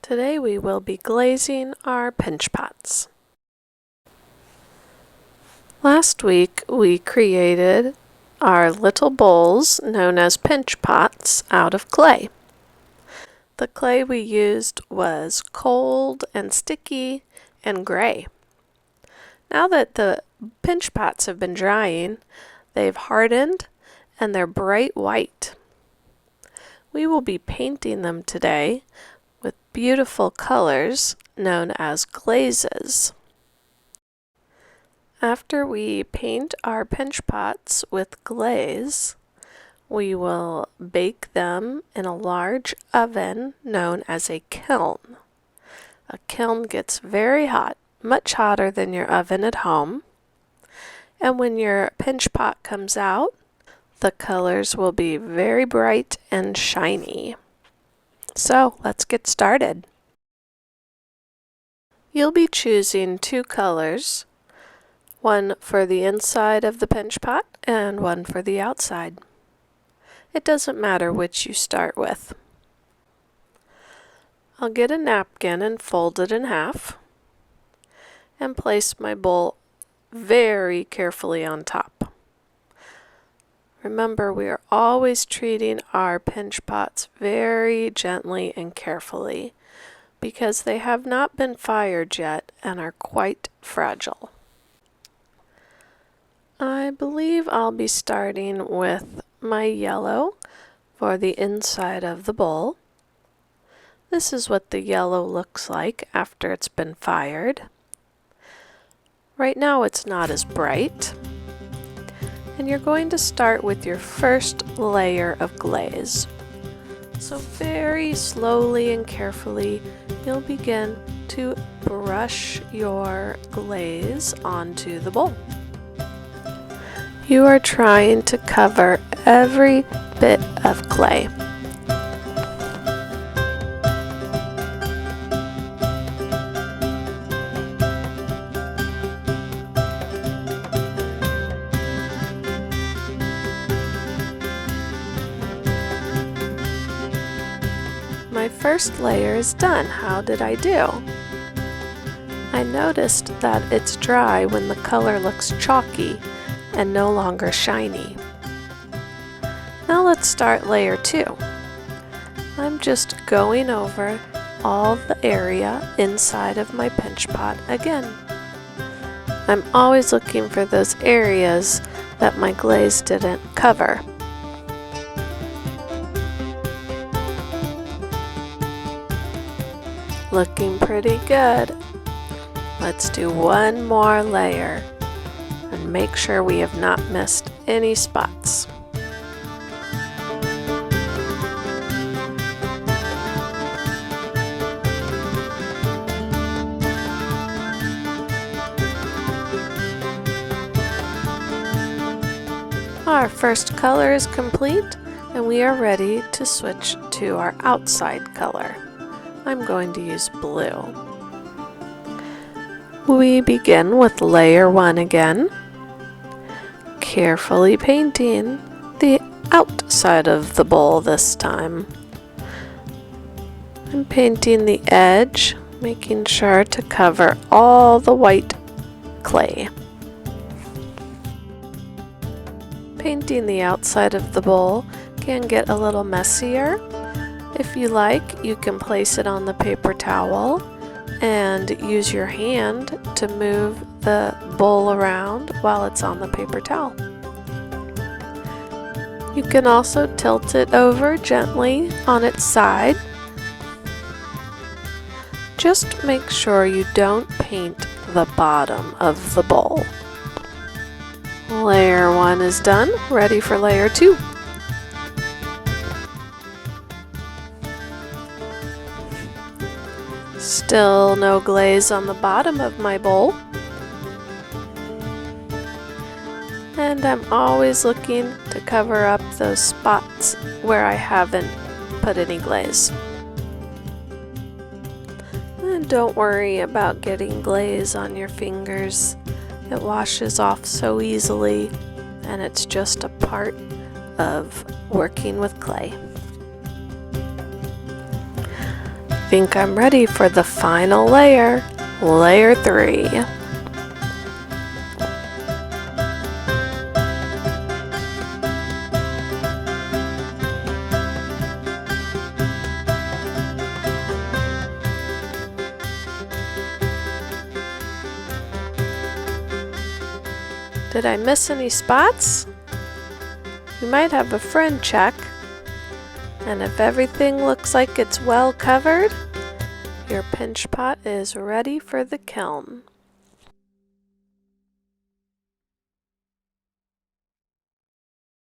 Today we will be glazing our pinch pots. Last week we created our little bowls known as pinch pots out of clay. The clay we used was cold and sticky and gray. Now that the pinch pots have been drying, they've hardened and they're bright white. We will be painting them today with beautiful colors known as glazes. After we paint our pinch pots with glaze, we will bake them in a large oven known as a kiln. A kiln gets very hot, much hotter than your oven at home. And when your pinch pot comes out, the colors will be very bright and shiny. So let's get started. You'll be choosing two colors, one for the inside of the pinch pot and one for the outside. It doesn't matter which you start with. I'll get a napkin and fold it in half and place my bowl very carefully on top. Remember, we are always treating our pinch pots very gently and carefully because they have not been fired yet and are quite fragile. I believe I'll be starting with my yellow for the inside of the bowl. This is what the yellow looks like after it's been fired. Right now it's not as bright. And you're going to start with your first layer of glaze. So very slowly and carefully, you'll begin to brush your glaze onto the bowl. You are trying to cover every bit of clay. My first layer is done. How did I do? I noticed that it's dry when the color looks chalky and no longer shiny. Now let's start layer 2. I'm just going over all the area inside of my pinch pot again. I'm always looking for those areas that my glaze didn't cover. Looking pretty good. Let's do one more layer and make sure we have not missed any spots. Our first color is complete and we are ready to switch to our outside color. I'm going to use blue. We begin with layer 1 again, carefully painting the outside of the bowl this time. I'm painting the edge, making sure to cover all the white clay. Painting the outside of the bowl can get a little messier. If you like, you can place it on the paper towel and use your hand to move the bowl around while it's on the paper towel. You can also tilt it over gently on its side. Just make sure you don't paint the bottom of the bowl. Layer 1 is done, ready for layer 2. Still no glaze on the bottom of my bowl. And I'm always looking to cover up those spots where I haven't put any glaze. And don't worry about getting glaze on your fingers. It washes off so easily, and it's just a part of working with clay. think I'm ready for the final layer, layer 3. Did I miss any spots? You might have a friend check. And if everything looks like it's well covered, your pinch pot is ready for the kiln.